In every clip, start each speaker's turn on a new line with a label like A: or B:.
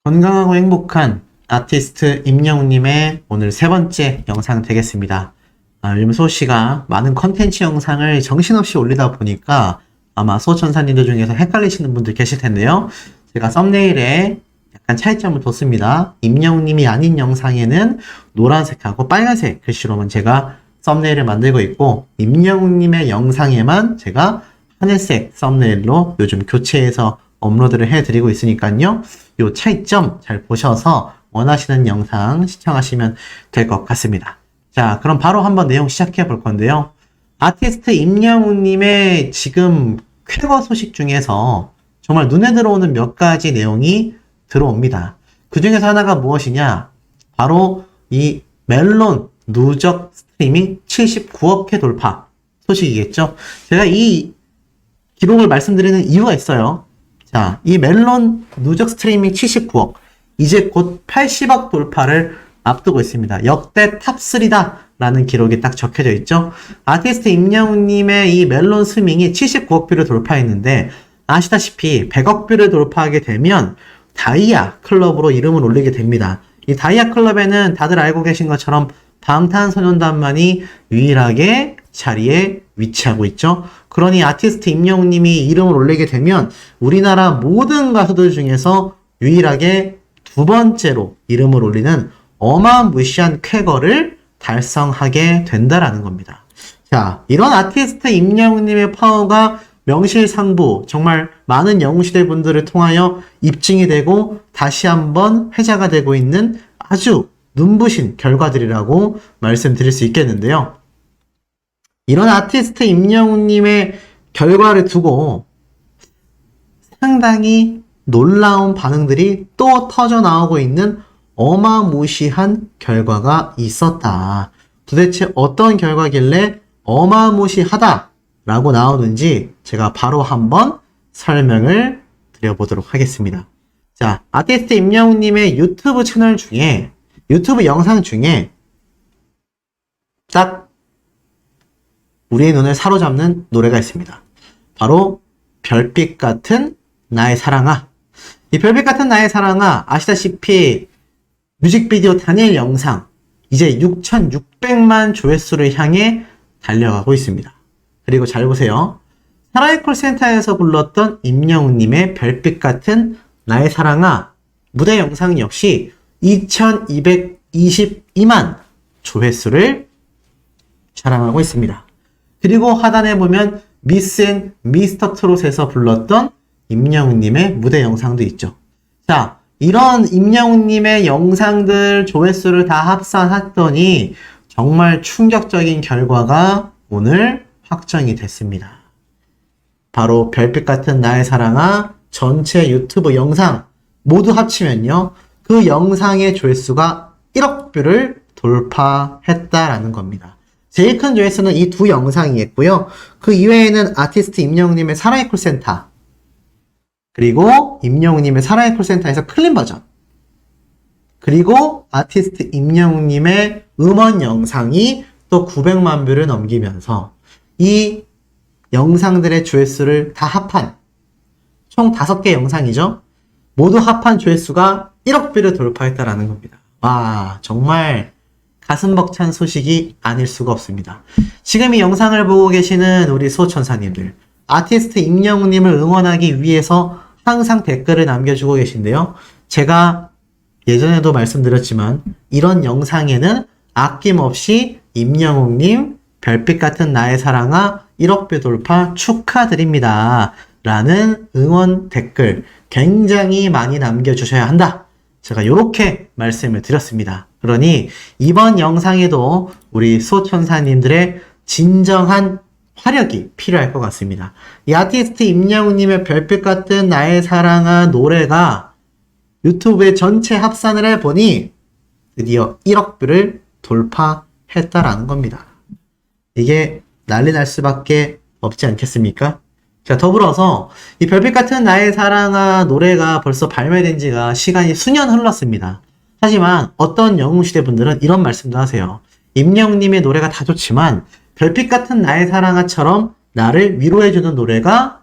A: 건강하고 행복한 아티스트 임영웅님의 오늘 세 번째 영상 되겠습니다. 요즘 소씨가 많은 컨텐츠 영상을 정신없이 올리다 보니까 아마 소천사님들 중에서 헷갈리시는 분들 계실 텐데요. 제가 썸네일에 약간 차이점을 뒀습니다. 임영웅님이 아닌 영상에는 노란색하고 빨간색 글씨로만 제가 썸네일을 만들고 있고, 임영웅님의 영상에만 제가 하늘색 썸네일로 요즘 교체해서 업로드를 해드리고 있으니까요. 요 차이점 잘 보셔서 원하시는 영상 시청하시면 될 것 같습니다. 자, 그럼 바로 한번 내용 시작해 볼 건데요. 아티스트 임영웅님의 지금 쾌거 소식 중에서 정말 눈에 들어오는 몇 가지 내용이 들어옵니다. 그 중에서 하나가 무엇이냐? 바로 이 멜론 누적 스트리밍 79억 회 돌파 소식이겠죠? 제가 이 기록을 말씀드리는 이유가 있어요. 자, 이 멜론 누적 스트리밍 79억, 이제 곧 80억 돌파를 앞두고 있습니다. 역대 탑3다 라는 기록이 딱 적혀져 있죠. 아티스트 임영웅님의 이 멜론 스밍이 79억 뷰를 돌파했는데, 아시다시피 100억 뷰를 돌파하게 되면 다이아 클럽으로 이름을 올리게 됩니다. 이 다이아 클럽에는 다들 알고 계신 것처럼 방탄소년단만이 유일하게 자리에 위치하고 있죠. 그러니 아티스트 임영웅님이 이름을 올리게 되면 우리나라 모든 가수들 중에서 유일하게 두 번째로 이름을 올리는 어마무시한 쾌거를 달성하게 된다라는 겁니다. 자, 이런 아티스트 임영웅님의 파워가 명실상부 정말 많은 영웅시대 분들을 통하여 입증이 되고 다시 한번 회자가 되고 있는 아주 눈부신 결과들이라고 말씀드릴 수 있겠는데요. 이런 아티스트 임영웅님의 결과를 두고 상당히 놀라운 반응들이 또 터져 나오고 있는 어마무시한 결과가 있었다. 도대체 어떤 결과길래 어마무시하다 라고 나오는지 제가 바로 한번 설명을 드려보도록 하겠습니다. 자, 아티스트 임영웅님의 유튜브 채널 중에, 유튜브 영상 중에 딱 우리의 눈을 사로잡는 노래가 있습니다. 바로 별빛 같은 나의 사랑아. 이 별빛 같은 나의 사랑아, 아시다시피 뮤직비디오 단일 영상 이제 6,600만 조회수를 향해 달려가고 있습니다. 그리고 잘 보세요. 사랑의 콜센터에서 불렀던 임영웅님의 별빛 같은 나의 사랑아 무대 영상 역시 2,222만 조회수를 자랑하고 있습니다. 그리고 하단에 보면 미스 앤 미스터 트롯에서 불렀던 임영웅님의 무대 영상도 있죠. 자, 이런 임영웅님의 영상들 조회수를 다 합산했더니 정말 충격적인 결과가 오늘 확정이 됐습니다. 바로 별빛 같은 나의 사랑아 전체 유튜브 영상 모두 합치면요, 그 영상의 조회수가 1억 뷰를 돌파했다라는 겁니다. 제일 큰 조회수는 이 두 영상이겠고요. 그 이외에는 아티스트 임영웅님의 사랑의 콜센터, 그리고 임영웅님의 사랑의 콜센터에서 클린 버전, 그리고 아티스트 임영웅님의 음원 영상이 또 900만 뷰를 넘기면서 이 영상들의 조회수를 다 합한 총 5개 영상이죠. 모두 합한 조회수가 1억 뷰를 돌파했다라는 겁니다. 와, 정말 가슴 벅찬 소식이 아닐 수가 없습니다. 지금 이 영상을 보고 계시는 우리 소천사님들, 아티스트 임영웅님을 응원하기 위해서 항상 댓글을 남겨주고 계신데요. 제가 예전에도 말씀드렸지만 이런 영상에는 아낌없이 임영웅님 별빛 같은 나의 사랑아 1억 뷰 돌파 축하드립니다 라는 응원 댓글 굉장히 많이 남겨주셔야 한다. 제가 이렇게 말씀을 드렸습니다. 그러니 이번 영상에도 우리 소천사님들의 진정한 화력이 필요할 것 같습니다. 이 아티스트 임영웅님의 별빛 같은 나의 사랑아 노래가 유튜브에 전체 합산을 해보니 드디어 1억 뷰를 돌파했다라는 겁니다. 이게 난리 날 수밖에 없지 않겠습니까? 자, 더불어서 이 별빛 같은 나의 사랑아 노래가 벌써 발매된 지가 시간이 수년 흘렀습니다. 하지만 어떤 영웅시대 분들은 이런 말씀도 하세요. 임영웅님의 노래가 다 좋지만 별빛 같은 나의 사랑아처럼 나를 위로해주는 노래가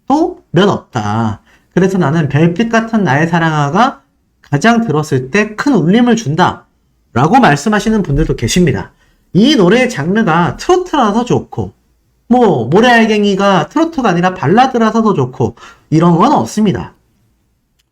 A: 또 몇 없다. 그래서 나는 별빛 같은 나의 사랑아가 가장 들었을 때 큰 울림을 준다 라고 말씀하시는 분들도 계십니다. 이 노래의 장르가 트로트라서 좋고 뭐 모래알갱이가 트로트가 아니라 발라드라서 더 좋고 이런 건 없습니다.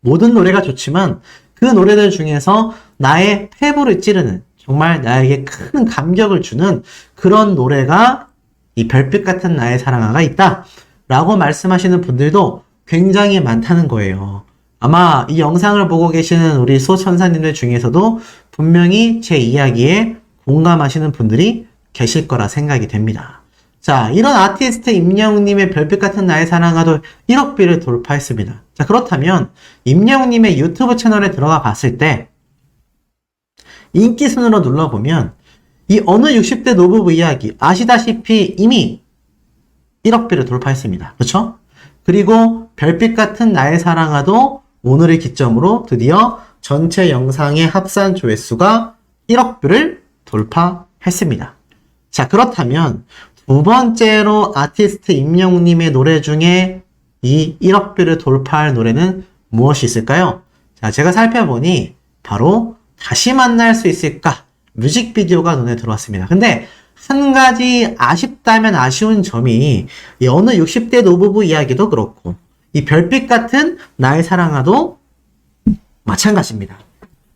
A: 모든 노래가 좋지만 그 노래들 중에서 나의 폐부를 찌르는, 정말 나에게 큰 감격을 주는 그런 노래가 이 별빛 같은 나의 사랑아가 있다 라고 말씀하시는 분들도 굉장히 많다는 거예요. 아마 이 영상을 보고 계시는 우리 수호천사님들 중에서도 분명히 제 이야기에 공감하시는 분들이 계실 거라 생각이 됩니다. 자, 이런 아티스트 임영웅님의 별빛 같은 나의 사랑아도 1억 뷰를 돌파했습니다. 자, 그렇다면 임영웅님의 유튜브 채널에 들어가 봤을 때 인기 순으로 눌러보면 이 어느 60대 노부부 이야기 아시다시피 이미 1억 뷰를 돌파했습니다. 그렇죠? 그리고 별빛 같은 나의 사랑아도 오늘을 기점으로 드디어 전체 영상의 합산 조회수가 1억 뷰를 돌파했습니다. 자, 그렇다면 두 번째로 아티스트 임영웅님의 노래 중에 이 1억 뷰를 돌파할 노래는 무엇이 있을까요? 자, 제가 살펴보니 바로 다시 만날 수 있을까? 뮤직비디오가 눈에 들어왔습니다. 근데 한 가지 아쉽다면 아쉬운 점이 이 어느 60대 노부부 이야기도 그렇고 이 별빛 같은 나의 사랑아도 마찬가지입니다.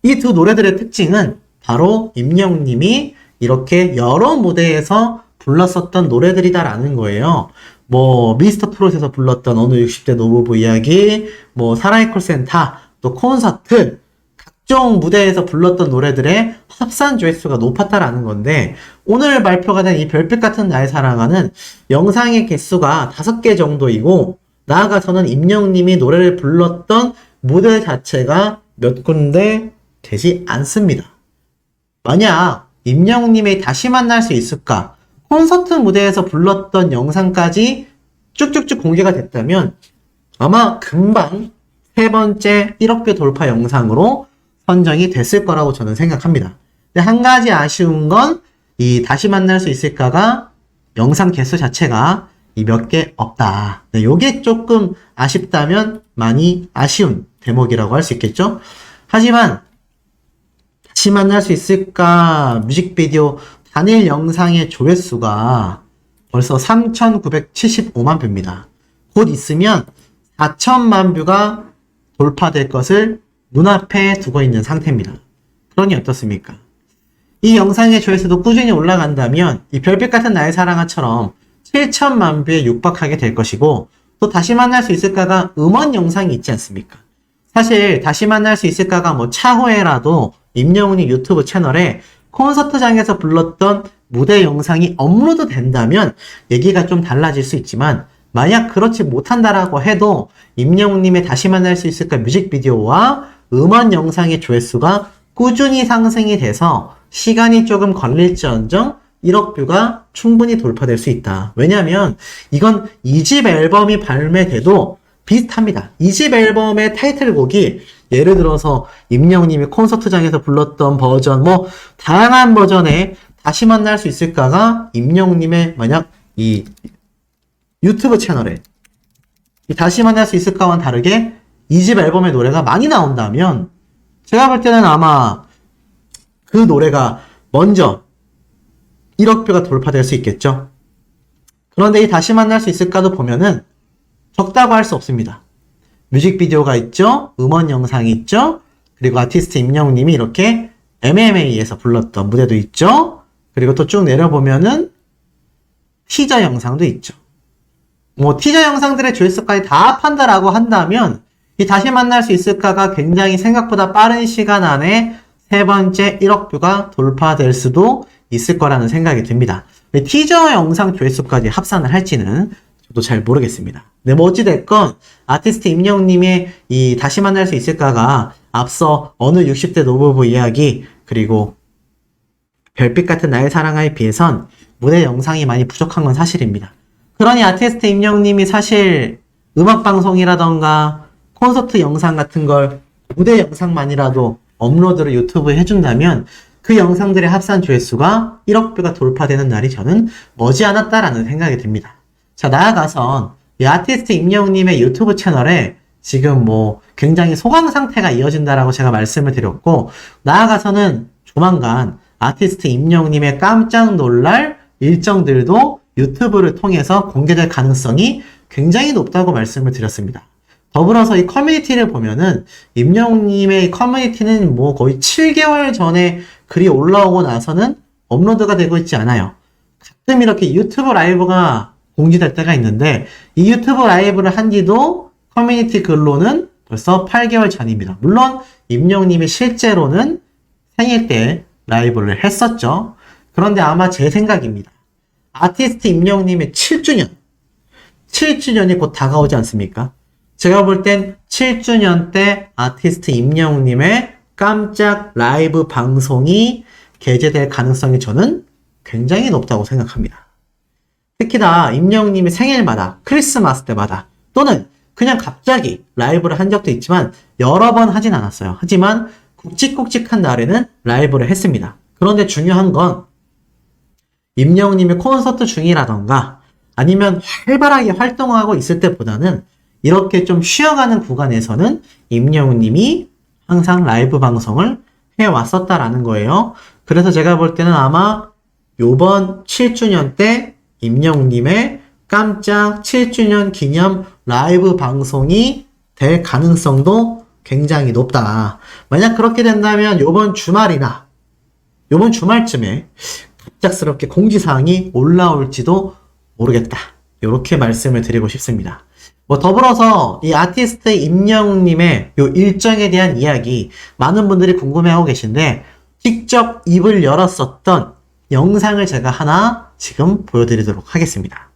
A: 이 두 노래들의 특징은 바로 임영웅님이 이렇게 여러 무대에서 불렀었던 노래들이다라는 거예요. 뭐 미스터 트롯에서 불렀던 어느 60대 노부부 이야기, 뭐 사랑의 콜센터, 또 콘서트, 각종 무대에서 불렀던 노래들의 합산 조회수가 높았다라는 건데 오늘 발표가 된 이 별빛 같은 나의 사랑아는 영상의 개수가 5개 정도이고 나아가서는 임영웅님이 노래를 불렀던 무대 자체가 몇 군데 되지 않습니다. 만약 임영웅님의 다시 만날 수 있을까? 콘서트 무대에서 불렀던 영상까지 쭉쭉쭉 공개가 됐다면 아마 금방 세 번째 1억 뷰 돌파 영상으로 선정이 됐을 거라고 저는 생각합니다. 근데 한 가지 아쉬운 건 이 다시 만날 수 있을까가 영상 개수 자체가 이 몇 개 없다. 네, 요게 조금 아쉽다면 많이 아쉬운 대목이라고 할 수 있겠죠? 하지만 다시 만날 수 있을까 뮤직비디오 단일 영상의 조회수가 벌써 3,975만 뷰입니다. 곧 있으면 4천만 뷰가 돌파될 것을 눈앞에 두고 있는 상태입니다. 그러니 어떻습니까? 이 영상의 조회수도 꾸준히 올라간다면 이 별빛 같은 나의 사랑아처럼 7천만 뷰에 육박하게 될 것이고 또 다시 만날 수 있을까가 음원 영상이 있지 않습니까? 사실 다시 만날 수 있을까가 뭐 차후에라도 임영웅이 유튜브 채널에 콘서트장에서 불렀던 무대 영상이 업로드 된다면 얘기가 좀 달라질 수 있지만 만약 그렇지 못한다라고 해도 임영웅님의 다시 만날 수 있을까 뮤직비디오와 음원 영상의 조회수가 꾸준히 상승이 돼서 시간이 조금 걸릴지언정 1억 뷰가 충분히 돌파될 수 있다. 왜냐하면 이건 2집 앨범이 발매돼도 비슷합니다. 2집 앨범의 타이틀곡이 예를 들어서 임영웅님이 콘서트장에서 불렀던 버전, 뭐 다양한 버전의 다시 만날 수 있을까가 임영웅님의 만약 이 유튜브 채널에 이 다시 만날 수 있을까와는 다르게 2집 앨범의 노래가 많이 나온다면 제가 볼 때는 아마 그 노래가 먼저 1억 뷰가 돌파될 수 있겠죠. 그런데 이 다시 만날 수 있을까도 보면은 적다고 할 수 없습니다. 뮤직비디오가 있죠. 음원 영상이 있죠. 그리고 아티스트 임영웅님이 이렇게 MMA에서 불렀던 무대도 있죠. 그리고 또 쭉 내려보면은 티저 영상도 있죠. 뭐 티저 영상들의 조회수까지 다 합한다라고 한다면 이 다시 만날 수 있을까가 굉장히 생각보다 빠른 시간 안에 세 번째 1억 뷰가 돌파될 수도 있을 거라는 생각이 듭니다. 티저 영상 조회수까지 합산을 할지는 저도 잘 모르겠습니다. 네, 뭐 어찌됐건 아티스트 임영웅님의 이 다시 만날 수 있을까가 앞서 어느 60대 노부부 이야기 그리고 별빛 같은 나의 사랑아에 비해선 무대 영상이 많이 부족한 건 사실입니다. 그러니 아티스트 임영웅님이 사실 음악방송이라던가 콘서트 영상 같은 걸 무대 영상만이라도 업로드를 유튜브에 해준다면 그 영상들의 합산 조회수가 1억 뷰가 돌파되는 날이 저는 머지않았다라는 생각이 듭니다. 자, 나아가선 이 아티스트 임영웅님의 유튜브 채널에 지금 뭐 굉장히 소강 상태가 이어진다라고 제가 말씀을 드렸고, 나아가서는 조만간 아티스트 임영웅님의 깜짝 놀랄 일정들도 유튜브를 통해서 공개될 가능성이 굉장히 높다고 말씀을 드렸습니다. 더불어서 이 커뮤니티를 보면은 임영웅님의 커뮤니티는 뭐 거의 7개월 전에 글이 올라오고 나서는 업로드가 되고 있지 않아요. 가끔 이렇게 유튜브 라이브가 공지될 때가 있는데, 이 유튜브 라이브를 한 지도 커뮤니티 글로는 벌써 8개월 전입니다. 물론 임영웅님이 실제로는 생일 때 라이브를 했었죠. 그런데 아마 제 생각입니다. 아티스트 임영웅님의 7주년이 곧 다가오지 않습니까? 제가 볼 땐 7주년 때 아티스트 임영웅님의 깜짝 라이브 방송이 게재될 가능성이 저는 굉장히 높다고 생각합니다. 특히나 임영웅님이 생일마다, 크리스마스 때마다, 또는 그냥 갑자기 라이브를 한 적도 있지만 여러 번 하진 않았어요. 하지만 굵직굵직한 날에는 라이브를 했습니다. 그런데 중요한 건 임영웅님이 콘서트 중이라던가 아니면 활발하게 활동하고 있을 때보다는 이렇게 좀 쉬어가는 구간에서는 임영웅님이 항상 라이브 방송을 해왔었다라는 거예요. 그래서 제가 볼 때는 아마 요번 7주년 때 임영웅님의 깜짝 7주년 기념 라이브 방송이 될 가능성도 굉장히 높다. 만약 그렇게 된다면 요번 주말이나 요번 주말쯤에 갑작스럽게 공지사항이 올라올지도 모르겠다. 이렇게 말씀을 드리고 싶습니다. 뭐 더불어서 이 아티스트 임영웅님의 요 일정에 대한 이야기 많은 분들이 궁금해하고 계신데, 직접 입을 열었었던 영상을 제가 하나 지금 보여드리도록 하겠습니다.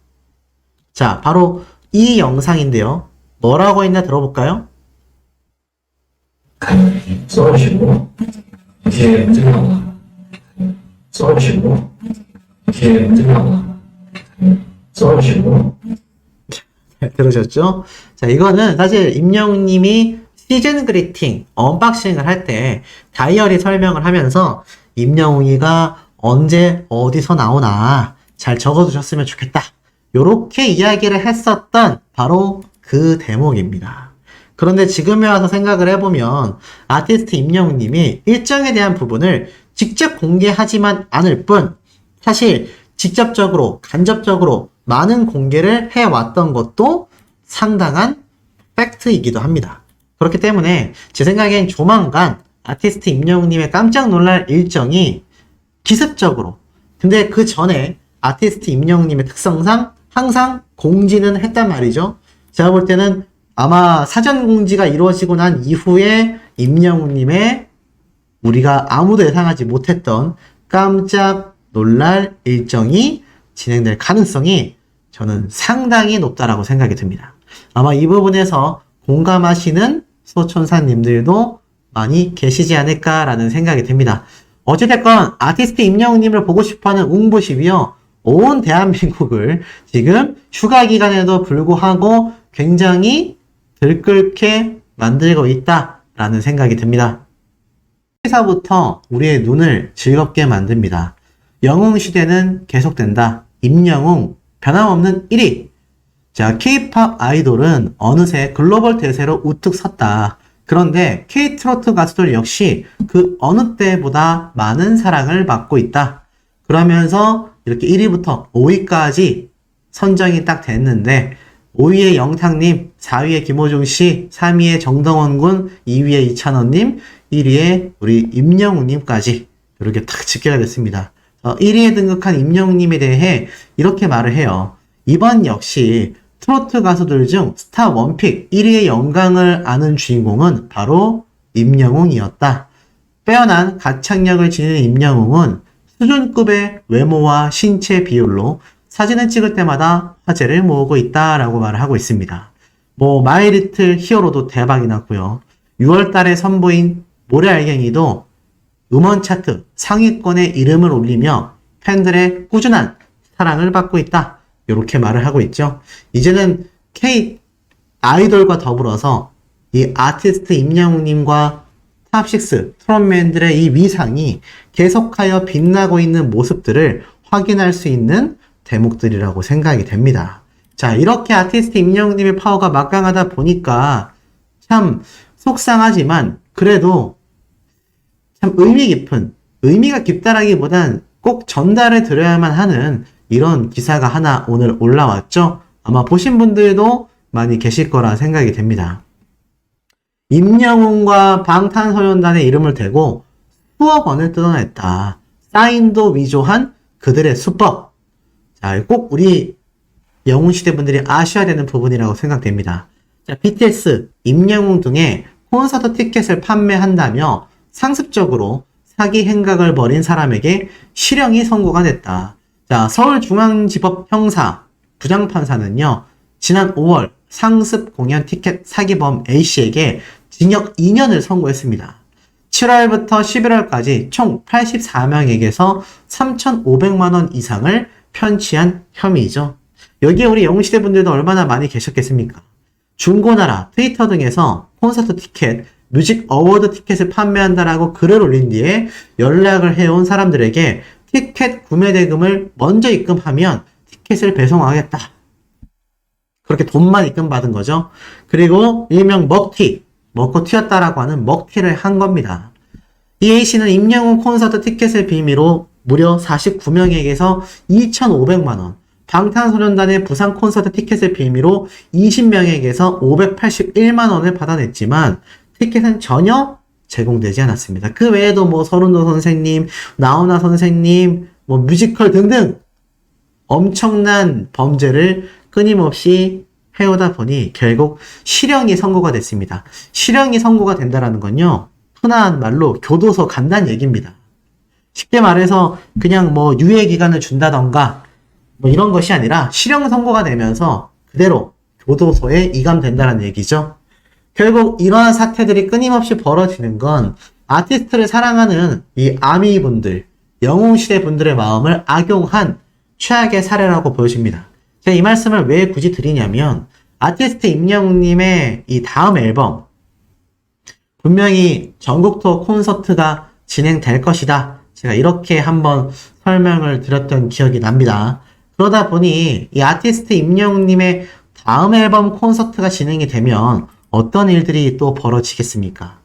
A: 자, 바로 이 영상인데요. 뭐라고 했나 들어볼까요?
B: 써주시고 뒤에 들어가 써주시고 뒤에 들어가 써주시고.
A: 들으셨죠? 자, 이거는 사실 임영웅님이 시즌 그리팅 언박싱을 할 때 다이어리 설명을 하면서 임영웅이가 언제 어디서 나오나 잘 적어두셨으면 좋겠다, 요렇게 이야기를 했었던 바로 그 대목입니다. 그런데 지금에 와서 생각을 해보면 아티스트 임영웅님이 일정에 대한 부분을 직접 공개하지만 않을 뿐, 사실 직접적으로 간접적으로 많은 공개를 해왔던 것도 상당한 팩트이기도 합니다. 그렇기 때문에 제 생각엔 조만간 아티스트 임영웅님의 깜짝 놀랄 일정이 기습적으로, 근데 그 전에 아티스트 임영웅님의 특성상 항상 공지는 했단 말이죠. 제가 볼 때는 아마 사전 공지가 이루어지고 난 이후에 임영웅님의 우리가 아무도 예상하지 못했던 깜짝 놀랄 일정이 진행될 가능성이 저는 상당히 높다라고 생각이 듭니다. 아마 이 부분에서 공감하시는 소천사님들도 많이 계시지 않을까라는 생각이 듭니다. 어찌됐건 아티스트 임영웅님을 보고 싶어하는 웅부십이요, 온 대한민국을 지금 휴가 기간에도 불구하고 굉장히 들끓게 만들고 있다라는 생각이 듭니다. 회사부터 우리의 눈을 즐겁게 만듭니다. 영웅 시대는 계속된다. 임영웅 변함없는 1위. 자, K-팝 아이돌은 어느새 글로벌 대세로 우뚝 섰다. 그런데 K-트로트 가수들 역시 그 어느 때보다 많은 사랑을 받고 있다. 그러면서 이렇게 1위부터 5위까지 선정이 딱 됐는데, 5위의 영탁님, 4위의 김호중씨, 3위의 정동원군, 2위의 이찬원님, 1위의 우리 임영웅님까지 이렇게 딱 집계가 됐습니다. 1위에 등극한 임영웅님에 대해 이렇게 말을 해요. 이번 역시 트로트 가수들 중 스타 원픽 1위의 영광을 아는 주인공은 바로 임영웅이었다. 빼어난 가창력을 지니는 임영웅은 수준급의 외모와 신체 비율로 사진을 찍을 때마다 화제를 모으고 있다라고 말을 하고 있습니다. 뭐 마이리틀 히어로도 대박이 났고요. 6월 달에 선보인 모래알갱이도 음원 차트 상위권에 이름을 올리며 팬들의 꾸준한 사랑을 받고 있다, 이렇게 말을 하고 있죠. 이제는 K 아이돌과 더불어서 이 아티스트 임영웅님과 탑6 트롯맨들의 이 위상이 계속하여 빛나고 있는 모습들을 확인할 수 있는 대목들이라고 생각이 됩니다. 자, 이렇게 아티스트 임영웅님의 파워가 막강하다 보니까 참 속상하지만 그래도 참 의미가 깊다라기보단 꼭 전달해 드려야만 하는 이런 기사가 하나 오늘 올라왔죠. 아마 보신 분들도 많이 계실 거라 생각이 됩니다. 임영웅과 방탄소년단의 이름을 대고 수억 원을 뜯어냈다. 사인도 위조한 그들의 수법. 자, 꼭 우리 영웅시대 분들이 아셔야 되는 부분이라고 생각됩니다. 자, BTS, 임영웅 등의 콘서트 티켓을 판매한다며 상습적으로 사기 행각을 벌인 사람에게 실형이 선고가 됐다. 자, 서울중앙지법 형사 부장판사는요, 지난 5월 상습 공연 티켓 사기범 A씨에게 징역 2년을 선고했습니다. 7월부터 11월까지 총 84명에게서 3,500만원 이상을 편취한 혐의죠. 여기에 우리 영웅시대 분들도 얼마나 많이 계셨겠습니까? 중고나라, 트위터 등에서 콘서트 티켓, 뮤직 어워드 티켓을 판매한다라고 글을 올린 뒤에 연락을 해온 사람들에게 티켓 구매 대금을 먼저 입금하면 티켓을 배송하겠다. 그렇게 돈만 입금받은 거죠. 그리고 일명 먹고 튀었다라고 하는 먹튀를 한 겁니다. 이 A씨는 임영웅 콘서트 티켓을 빌미로 무려 49명에게서 2,500만원, 방탄소년단의 부산 콘서트 티켓을 빌미로 20명에게서 581만원을 받아냈지만 티켓은 전혀 제공되지 않았습니다. 그 외에도 뭐 서른도 선생님, 나훈아 선생님, 뭐 뮤지컬 등등 엄청난 범죄를 끊임없이 해오다 보니 결국 실형이 선고가 됐습니다. 실형이 선고가 된다라는 건요, 흔한 말로 교도소 간다는 얘기입니다. 쉽게 말해서 그냥 뭐 유예 기간을 준다던가 뭐 이런 것이 아니라 실형 선고가 되면서 그대로 교도소에 이감된다는 얘기죠. 결국 이러한 사태들이 끊임없이 벌어지는 건 아티스트를 사랑하는 이 아미분들, 영웅시대 분들의 마음을 악용한 최악의 사례라고 보여집니다. 제가 이 말씀을 왜 굳이 드리냐면 아티스트 임영웅님의 이 다음 앨범 분명히 전국 투어 콘서트가 진행될 것이다. 제가 이렇게 한번 설명을 드렸던 기억이 납니다. 그러다 보니 이 아티스트 임영웅님의 다음 앨범 콘서트가 진행이 되면 어떤 일들이 또 벌어지겠습니까?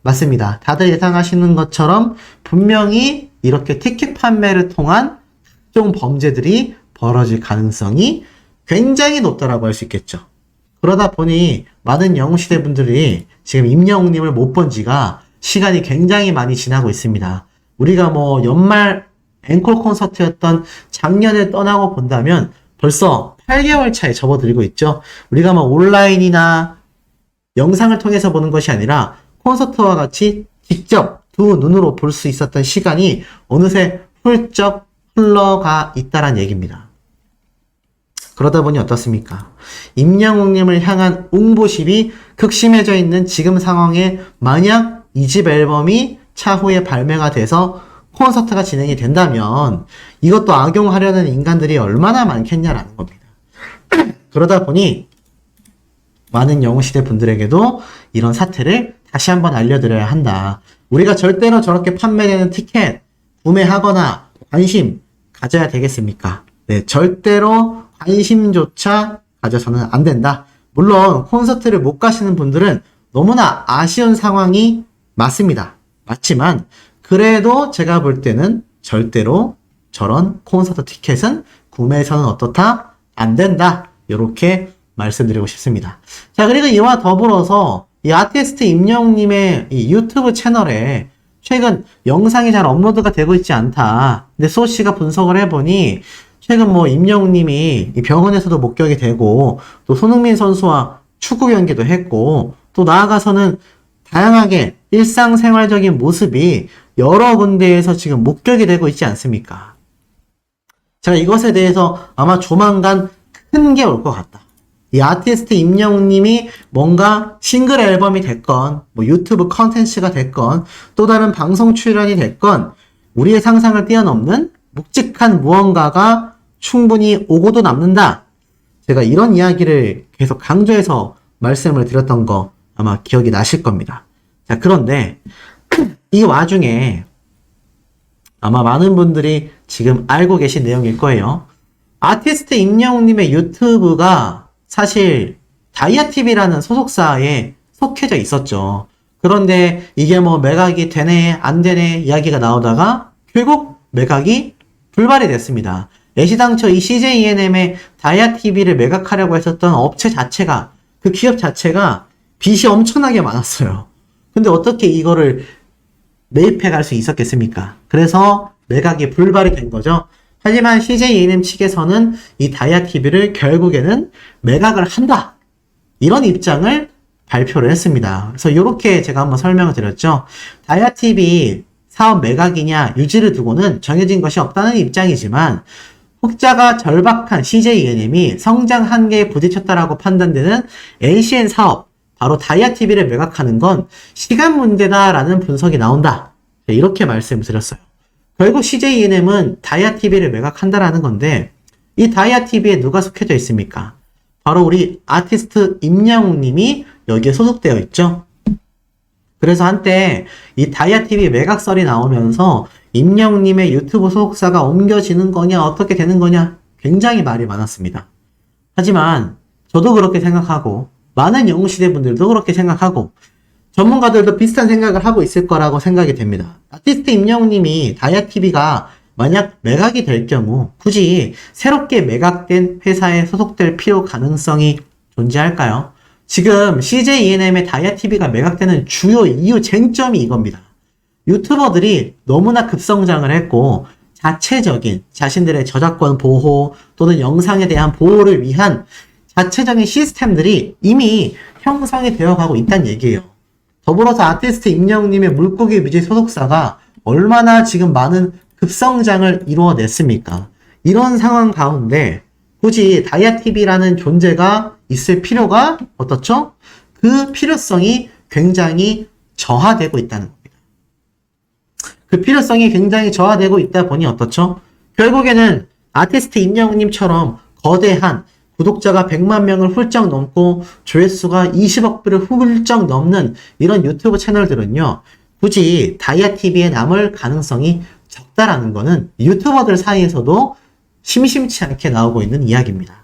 A: 맞습니다. 다들 예상하시는 것처럼 분명히 이렇게 티켓 판매를 통한 각종 범죄들이 벌어질 가능성이 굉장히 높다라고 할 수 있겠죠. 그러다 보니 많은 영웅시대 분들이 지금 임영웅님을 못 본 지가 시간이 굉장히 많이 지나고 있습니다. 우리가 뭐 연말 앵콜 콘서트였던 작년에 떠나고 본다면 벌써 8개월 차에 접어들고 있죠. 우리가 뭐 온라인이나 영상을 통해서 보는 것이 아니라 콘서트와 같이 직접 두 눈으로 볼 수 있었던 시간이 어느새 훌쩍 흘러가 있다란 얘기입니다. 그러다 보니 어떻습니까? 임영웅님을 향한 옹보십이 극심해져 있는 지금 상황에 만약 이 집 앨범이 차후에 발매가 돼서 콘서트가 진행이 된다면 이것도 악용하려는 인간들이 얼마나 많겠냐라는 겁니다. 그러다 보니 많은 영웅시대 분들에게도 이런 사태를 다시 한번 알려드려야 한다. 우리가 절대로 저렇게 판매되는 티켓 구매하거나 관심 가져야 되겠습니까? 네, 절대로 관심조차 가져서는 안 된다. 물론 콘서트를 못 가시는 분들은 너무나 아쉬운 상황이 맞습니다. 맞지만 그래도 제가 볼 때는 절대로 저런 콘서트 티켓은 구매해서는 어떻다? 안 된다. 이렇게 말씀드리고 싶습니다. 자, 그리고 이와 더불어서 이 아티스트 임영웅님의 이 유튜브 채널에 최근 영상이 잘 업로드가 되고 있지 않다. 근데 소씨가 분석을 해보니 최근 뭐 임영웅님이 병원에서도 목격이 되고 또 손흥민 선수와 축구 경기도 했고 또 나아가서는 다양하게 일상생활적인 모습이 여러 군데에서 지금 목격이 되고 있지 않습니까? 제가 이것에 대해서 아마 조만간 큰 게 올 것 같다. 이 아티스트 임영웅님이 뭔가 싱글 앨범이 됐건 뭐 유튜브 컨텐츠가 됐건 또 다른 방송 출연이 됐건 우리의 상상을 뛰어넘는 묵직한 무언가가 충분히 오고도 남는다. 제가 이런 이야기를 계속 강조해서 말씀을 드렸던 거 아마 기억이 나실 겁니다. 자, 그런데 이 와중에 아마 많은 분들이 지금 알고 계신 내용일 거예요. 아티스트 임영웅님의 유튜브가 사실 다이아TV라는 소속사의 속해져 있었죠. 그런데 이게 뭐 매각이 되네, 안 되네 이야기가 나오다가 결국 매각이 불발이 됐습니다. 애시당초 이 CJ ENM의 다이아TV를 매각하려고 했었던 업체 자체가, 그 기업 자체가 빚이 엄청나게 많았어요. 근데 어떻게 이거를 매입해 갈 수 있었겠습니까? 그래서 매각이 불발이 된 거죠. 하지만 CJ ENM 측에서는 이 다이아TV를 결국에는 매각을 한다, 이런 입장을 발표를 했습니다. 그래서 이렇게 제가 한번 설명을 드렸죠. 다이아TV 사업 매각이냐 유지를 두고는 정해진 것이 없다는 입장이지만 흑자가 절박한 CJ ENM이 성장 한계에 부딪혔다라고 판단되는 NCN 사업, 바로 다이아TV를 매각하는 건 시간 문제다라는 분석이 나온다. 이렇게 말씀드렸어요. 결국 CJ ENM은 다이아TV를 매각한다라는 건데, 이 다이아TV에 누가 속해져 있습니까? 바로 우리 아티스트 임영웅 님이 여기에 소속되어 있죠. 그래서 한때 이 다이아TV 매각설이 나오면서 임영웅 님의 유튜브 소속사가 옮겨지는 거냐, 어떻게 되는 거냐, 굉장히 말이 많았습니다. 하지만 저도 그렇게 생각하고 많은 영웅시대 분들도 그렇게 생각하고 전문가들도 비슷한 생각을 하고 있을 거라고 생각이 됩니다. 아티스트 임영웅 님이 다이아TV가 만약 매각이 될 경우 굳이 새롭게 매각된 회사에 소속될 필요 가능성이 존재할까요? 지금 CJ ENM의 다이아TV가 매각되는 주요 이유 쟁점이 이겁니다. 유튜버들이 너무나 급성장을 했고 자체적인 자신들의 저작권 보호 또는 영상에 대한 보호를 위한 자체적인 시스템들이 이미 형성이 되어가고 있다는 얘기예요. 더불어서 아티스트 임영웅님의 물고기 뮤직 소속사가 얼마나 지금 많은 급성장을 이루어냈습니까? 이런 상황 가운데 굳이 다이아TV라는 존재가 있을 필요가 어떻죠? 그 필요성이 굉장히 저하되고 있다는 겁니다. 그 필요성이 굉장히 저하되고 있다 보니 어떻죠? 결국에는 아티스트 임영웅님처럼 거대한 구독자가 100만 명을 훌쩍 넘고 조회수가 20억 뷰를 훌쩍 넘는 이런 유튜브 채널들은요, 굳이 다이아TV에 남을 가능성이 적다라는 거는 유튜버들 사이에서도 심심치 않게 나오고 있는 이야기입니다.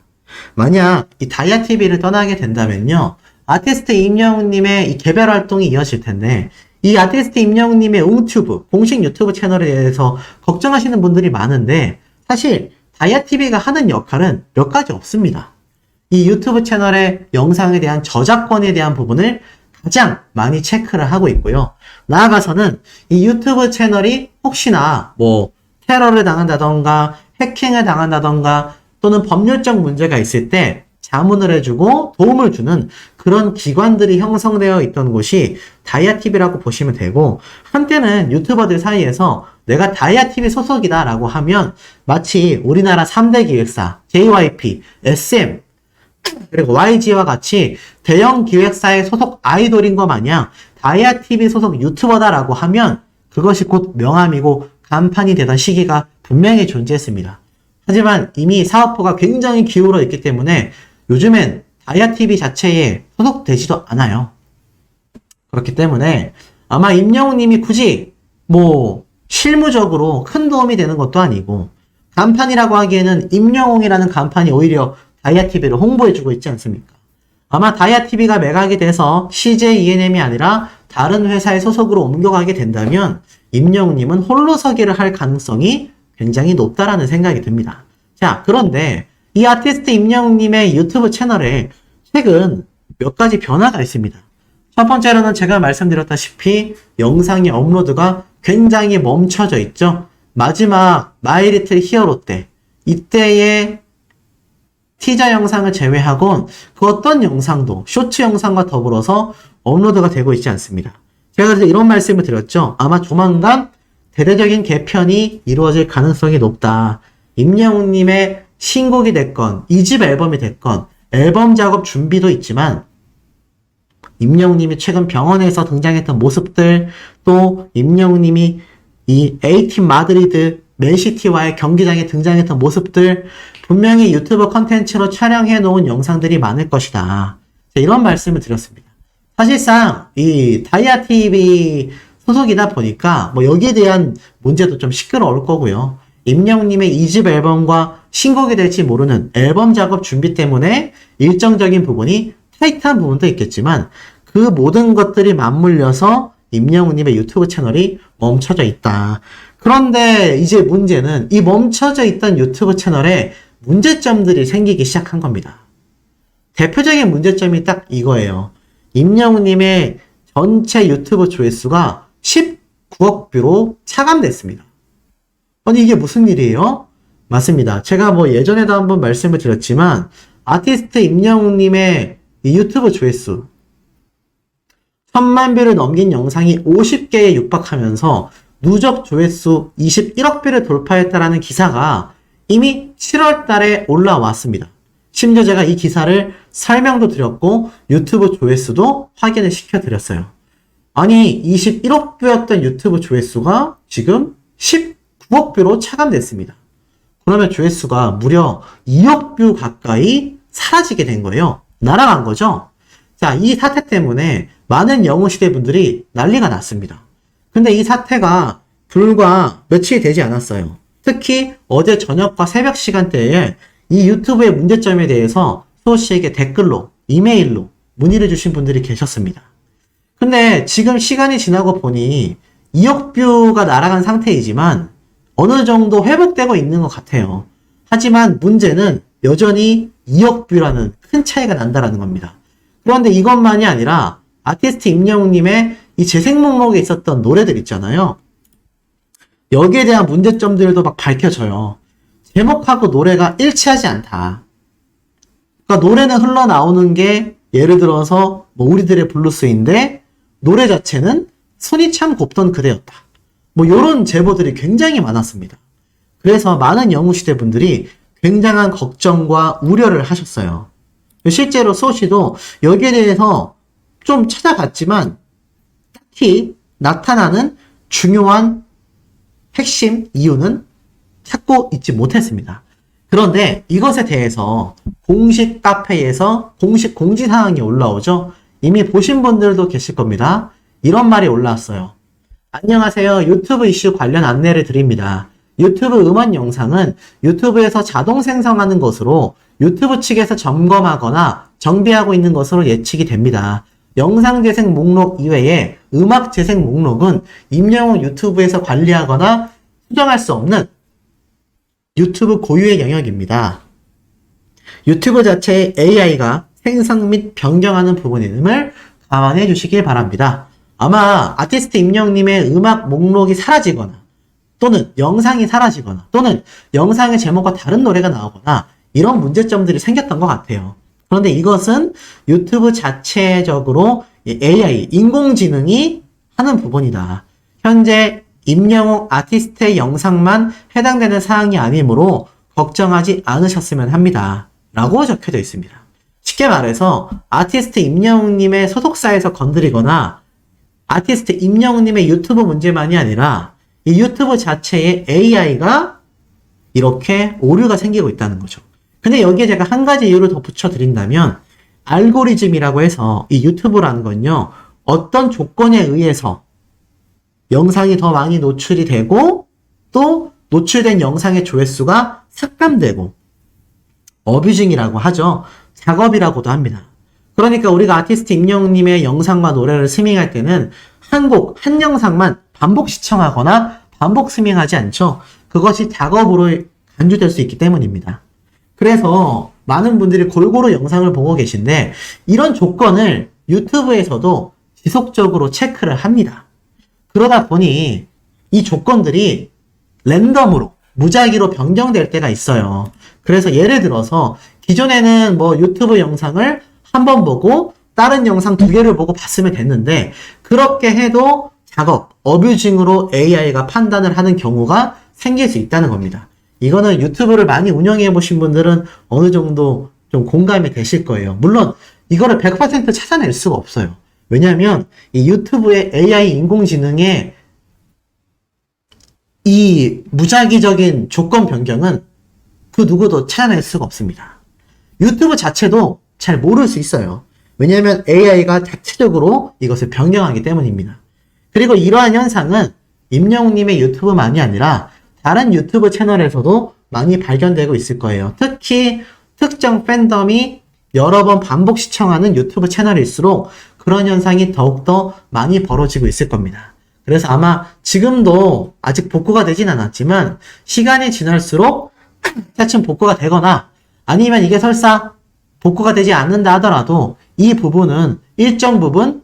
A: 만약 이 다이아TV를 떠나게 된다면요, 아티스트 임영웅님의 이 개별 활동이 이어질 텐데, 이 아티스트 임영웅님의 웅튜브, 공식 유튜브 채널에 대해서 걱정하시는 분들이 많은데, 사실 다이아TV가 하는 역할은 몇 가지 없습니다. 이 유튜브 채널의 영상에 대한 저작권에 대한 부분을 가장 많이 체크를 하고 있고요. 나아가서는 이 유튜브 채널이 혹시나 뭐 테러를 당한다던가 해킹을 당한다던가 또는 법률적 문제가 있을 때 자문을 해주고 도움을 주는 그런 기관들이 형성되어 있던 곳이 다이아TV라고 보시면 되고, 한때는 유튜버들 사이에서 내가 다이아TV 소속이다 라고 하면 마치 우리나라 3대 기획사 JYP, SM 그리고 YG와 같이 대형 기획사의 소속 아이돌인 것 마냥 다이아TV 소속 유튜버다라고 하면 그것이 곧 명함이고 간판이 되던 시기가 분명히 존재했습니다. 하지만 이미 사업부가 굉장히 기울어 있기 때문에 요즘엔 다이아TV 자체에 소속되지도 않아요. 그렇기 때문에 아마 임영웅님이 굳이 뭐 실무적으로 큰 도움이 되는 것도 아니고, 간판이라고 하기에는 임영웅이라는 간판이 오히려 다이아TV를 홍보해주고 있지 않습니까? 아마 다이아TV가 매각이 돼서 CJ ENM이 아니라 다른 회사의 소속으로 옮겨가게 된다면 임영웅님은 홀로서기를 할 가능성이 굉장히 높다라는 생각이 듭니다. 자, 그런데 이 아티스트 임영웅님의 유튜브 채널에 최근 몇 가지 변화가 있습니다. 첫 번째로는 제가 말씀드렸다시피 영상의 업로드가 굉장히 멈춰져 있죠. 마지막 마이 리틀 히어로 때, 이때의 티저 영상을 제외하곤 그 어떤 영상도 쇼츠 영상과 더불어서 업로드가 되고 있지 않습니다. 제가 그래서 이런 말씀을 드렸죠. 아마 조만간 대대적인 개편이 이루어질 가능성이 높다. 임영웅님의 신곡이 됐건 2집 앨범이 됐건 앨범 작업 준비도 있지만, 임영웅님이 최근 병원에서 등장했던 모습들, 또 임영웅님이 이 A팀 마드리드 맨시티와의 경기장에 등장했던 모습들, 분명히 유튜브 컨텐츠로 촬영해 놓은 영상들이 많을 것이다. 이런 말씀을 드렸습니다. 사실상 이 다이아TV 소속이다 보니까 뭐 여기에 대한 문제도 좀 시끄러울 거고요. 임영웅님의 2집 앨범과 신곡이 될지 모르는 앨범 작업 준비 때문에 일정적인 부분이 타이트한 부분도 있겠지만, 그 모든 것들이 맞물려서 임영웅님의 유튜브 채널이 멈춰져 있다. 그런데 이제 문제는 이 멈춰져 있던 유튜브 채널에 문제점들이 생기기 시작한 겁니다. 대표적인 문제점이 딱 이거예요. 임영웅님의 전체 유튜브 조회수가 19억 뷰로 차감됐습니다. 아니 이게 무슨 일이에요? 맞습니다. 제가 뭐 예전에도 한번 말씀을 드렸지만 아티스트 임영웅님의 이 유튜브 조회수 1000만 뷰를 넘긴 영상이 50개에 육박하면서 누적 조회수 21억 뷰를 돌파했다라는 기사가 이미 7월 달에 올라왔습니다. 심지어 제가 이 기사를 설명도 드렸고 유튜브 조회수도 확인을 시켜드렸어요. 아니 21억 뷰였던 유튜브 조회수가 지금 19억 뷰로 차감됐습니다. 그러면 조회수가 무려 2억 뷰 가까이 사라지게 된 거예요. 날아간 거죠. 자, 이 사태 때문에 많은 영웅시대 분들이 난리가 났습니다. 근데 이 사태가 불과 며칠이 되지 않았어요. 특히 어제 저녁과 새벽 시간대에 이 유튜브의 문제점에 대해서 수호 씨에게 댓글로, 이메일로 문의를 주신 분들이 계셨습니다. 근데 지금 시간이 지나고 보니 2억 뷰가 날아간 상태이지만 어느 정도 회복되고 있는 것 같아요. 하지만 문제는 여전히 2억 뷰라는 큰 차이가 난다라는 겁니다. 그런데 이것만이 아니라 아티스트 임영웅님의 이 재생 목록에 있었던 노래들 있잖아요. 여기에 대한 문제점들도 막 밝혀져요. 제목하고 노래가 일치하지 않다. 그러니까 노래는 흘러나오는 게 예를 들어서 뭐 우리들의 블루스인데 노래 자체는 손이 참 곱던 그대였다. 뭐 이런 제보들이 굉장히 많았습니다. 그래서 많은 영웅시대 분들이 굉장한 걱정과 우려를 하셨어요. 실제로 수호씨도 여기에 대해서 좀 찾아봤지만 딱히 나타나는 중요한 핵심 이유는 찾고 있지 못했습니다. 그런데 이것에 대해서 공식 카페에서 공식 공지사항이 올라오죠. 이미 보신 분들도 계실 겁니다. 이런 말이 올라왔어요. 안녕하세요. 유튜브 이슈 관련 안내를 드립니다. 유튜브 음원 영상은 유튜브에서 자동 생성하는 것으로 유튜브 측에서 점검하거나 정비하고 있는 것으로 예측이 됩니다. 영상 재생 목록 이외에 음악 재생 목록은 임영웅 유튜브에서 관리하거나 수정할 수 없는 유튜브 고유의 영역입니다. 유튜브 자체의 AI가 생성 및 변경하는 부분임을 감안해 주시길 바랍니다. 아마 아티스트 임영웅님의 음악 목록이 사라지거나 또는 영상이 사라지거나 또는 영상의 제목과 다른 노래가 나오거나 이런 문제점들이 생겼던 것 같아요. 그런데 이것은 유튜브 자체적으로 AI, 인공지능이 하는 부분이다. 현재 임영웅 아티스트의 영상만 해당되는 사항이 아니므로 걱정하지 않으셨으면 합니다. 라고 적혀져 있습니다. 쉽게 말해서 아티스트 임영웅님의 소속사에서 건드리거나 아티스트 임영웅님의 유튜브 문제만이 아니라 이 유튜브 자체의 AI가 이렇게 오류가 생기고 있다는 거죠. 근데 여기에 제가 한 가지 이유를 더 붙여드린다면 알고리즘이라고 해서 이 유튜브라는 건요. 어떤 조건에 의해서 영상이 더 많이 노출이 되고 또 노출된 영상의 조회수가 삭감되고 어뷰징이라고 하죠. 작업이라고도 합니다. 그러니까 우리가 아티스트 임영웅님의 영상과 노래를 스밍할 때는 한 곡, 한 영상만 반복 시청하거나 반복 스밍하지 않죠. 그것이 작업으로 간주될 수 있기 때문입니다. 그래서 많은 분들이 골고루 영상을 보고 계신데 이런 조건을 유튜브에서도 지속적으로 체크를 합니다. 그러다 보니 이 조건들이 랜덤으로 무작위로 변경될 때가 있어요. 그래서 예를 들어서 기존에는 뭐 유튜브 영상을 한 번 보고 다른 영상 2개를 보고 봤으면 됐는데 그렇게 해도 작업, 어뷰징으로 AI가 판단을 하는 경우가 생길 수 있다는 겁니다. 이거는 유튜브를 많이 운영해 보신 분들은 어느 정도 좀 공감이 되실 거예요. 물론 이거를 100% 찾아낼 수가 없어요. 왜냐하면 이 유튜브의 AI 인공지능의 이 무작위적인 조건 변경은 그 누구도 찾아낼 수가 없습니다. 유튜브 자체도 잘 모를 수 있어요. 왜냐하면 AI가 자체적으로 이것을 변경하기 때문입니다. 그리고 이러한 현상은 임영웅님의 유튜브만이 아니라 다른 유튜브 채널에서도 많이 발견되고 있을 거예요. 특히 특정 팬덤이 여러 번 반복 시청하는 유튜브 채널일수록 그런 현상이 더욱더 많이 벌어지고 있을 겁니다. 그래서 아마 지금도 아직 복구가 되진 않았지만 시간이 지날수록 차츰 복구가 되거나 아니면 이게 설사 복구가 되지 않는다 하더라도 이 부분은 일정 부분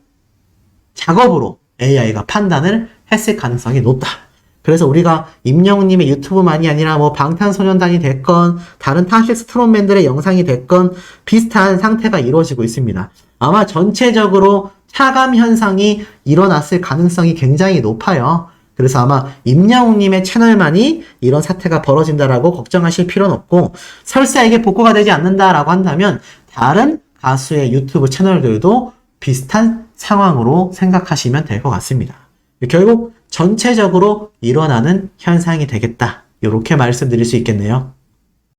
A: 작업으로 AI가 판단을 했을 가능성이 높다. 그래서 우리가 임영웅님의 유튜브만이 아니라 뭐 방탄소년단이 됐건 다른 타식 스트롱맨들의 영상이 됐건 비슷한 상태가 이루어지고 있습니다. 아마 전체적으로 차감 현상이 일어났을 가능성이 굉장히 높아요. 그래서 아마 임영웅님의 채널만이 이런 사태가 벌어진다라고 걱정하실 필요는 없고 설사 이게 복구가 되지 않는다라고 한다면 다른 가수의 유튜브 채널들도 비슷한 상황으로 생각하시면 될 것 같습니다. 결국 전체적으로 일어나는 현상이 되겠다. 이렇게 말씀드릴 수 있겠네요.